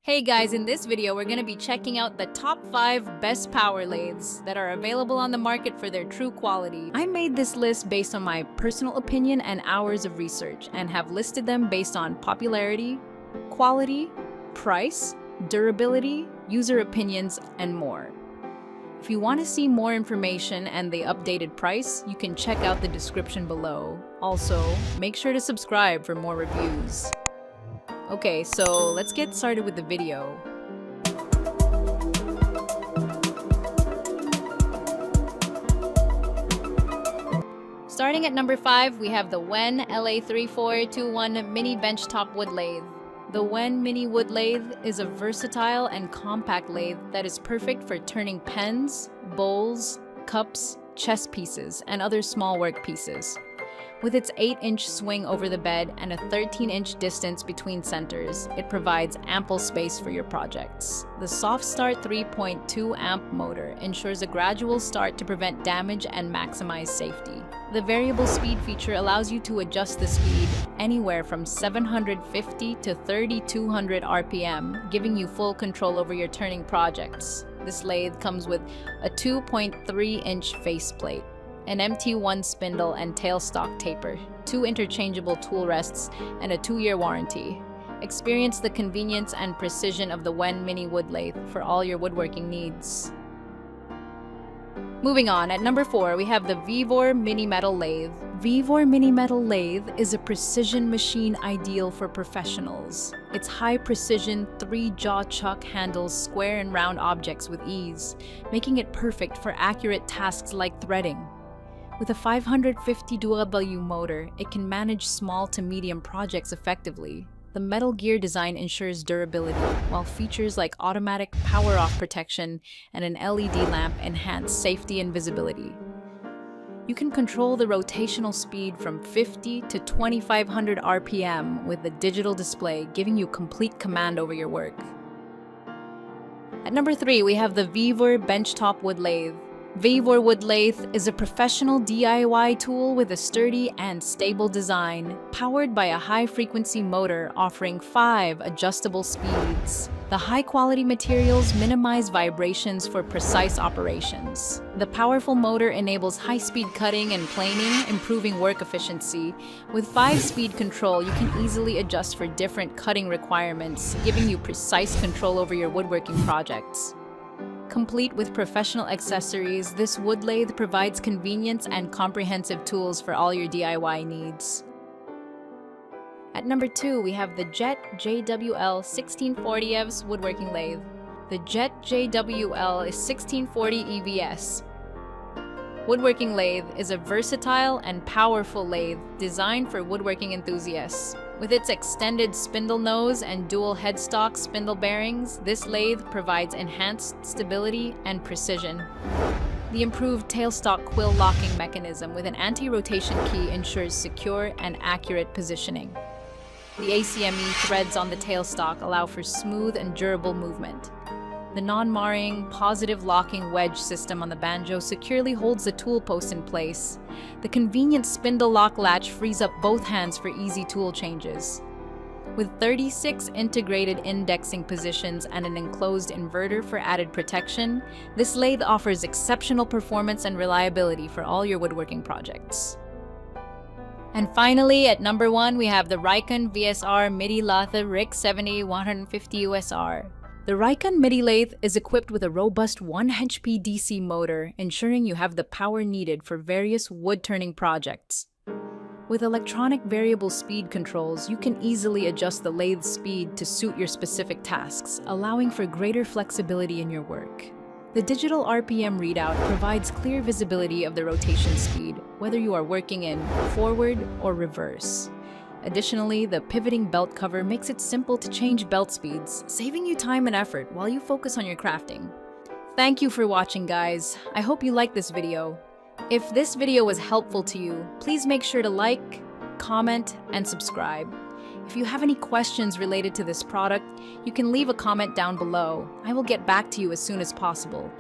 Hey guys, in this video we're going to be checking out the top 5 best power lathes that are available on the market for their true quality. I made this list based on my personal opinion and hours of research and have listed them based on popularity, quality, price, durability, user opinions, and more. If you want to see more information and the updated price, you can check out the description below. Also, make sure to subscribe for more reviews. Okay, so let's get started with the video. Starting at number 5, we have the WEN LA3421 Mini Benchtop Wood Lathe. The WEN Mini Wood Lathe is a versatile and compact lathe that is perfect for turning pens, bowls, cups, chess pieces, and other small work pieces. With its 8-inch swing over the bed and a 13-inch distance between centers, it provides ample space for your projects. The soft start 3.2 amp motor ensures a gradual start to prevent damage and maximize safety. The variable speed feature allows you to adjust the speed anywhere from 750 to 3200 RPM, giving you full control over your turning projects. This lathe comes with a 2.3-inch faceplate, an MT1 spindle and tailstock taper, 2 interchangeable tool rests, and a 2-year warranty. Experience the convenience and precision of the WEN Mini Wood Lathe for all your woodworking needs. Moving on, at number 4, we have the VEVOR Mini Metal Lathe. VEVOR Mini Metal Lathe is a precision machine ideal for professionals. Its high-precision 3-jaw chuck handles square and round objects with ease, making it perfect for accurate tasks like threading. With a 550 W motor, it can manage small to medium projects effectively. The metal gear design ensures durability, while features like automatic power-off protection and an LED lamp enhance safety and visibility. You can control the rotational speed from 50 to 2500 RPM with the digital display, giving you complete command over your work. At number 3, we have the VEVOR Benchtop Wood Lathe. VEVOR Wood Lathe is a professional DIY tool with a sturdy and stable design, powered by a high-frequency motor offering 5 adjustable speeds. The high-quality materials minimize vibrations for precise operations. The powerful motor enables high-speed cutting and planing, improving work efficiency. With 5-speed control, you can easily adjust for different cutting requirements, giving you precise control over your woodworking projects. Complete with professional accessories, this wood lathe provides convenience and comprehensive tools for all your DIY needs. At number 2, we have the JET JWL 1640EVS Woodworking Lathe. The JET JWL is 1640 EVS. Woodworking lathe is a versatile and powerful lathe designed for woodworking enthusiasts. With its extended spindle nose and dual headstock spindle bearings, this lathe provides enhanced stability and precision. The improved tailstock quill locking mechanism with an anti-rotation key ensures secure and accurate positioning. The ACME threads on the tailstock allow for smooth and durable movement. The non-marring, positive locking wedge system on the banjo securely holds the tool post in place. The convenient spindle lock latch frees up both hands for easy tool changes. With 36 integrated indexing positions and an enclosed inverter for added protection, this lathe offers exceptional performance and reliability for all your woodworking projects. And finally, at number 1, we have the RIKON VSR MIDI Lathe RIK 70 150 USR. The RIKON MIDI lathe is equipped with a robust 1 HP DC motor, ensuring you have the power needed for various wood-turning projects. With electronic variable speed controls, you can easily adjust the lathe's speed to suit your specific tasks, allowing for greater flexibility in your work. The digital RPM readout provides clear visibility of the rotation speed, whether you are working in forward or reverse. Additionally, the pivoting belt cover makes it simple to change belt speeds, saving you time and effort while you focus on your crafting. Thank you for watching, guys. I hope you liked this video. If this video was helpful to you, please make sure to like, comment, and subscribe. If you have any questions related to this product, you can leave a comment down below. I will get back to you as soon as possible.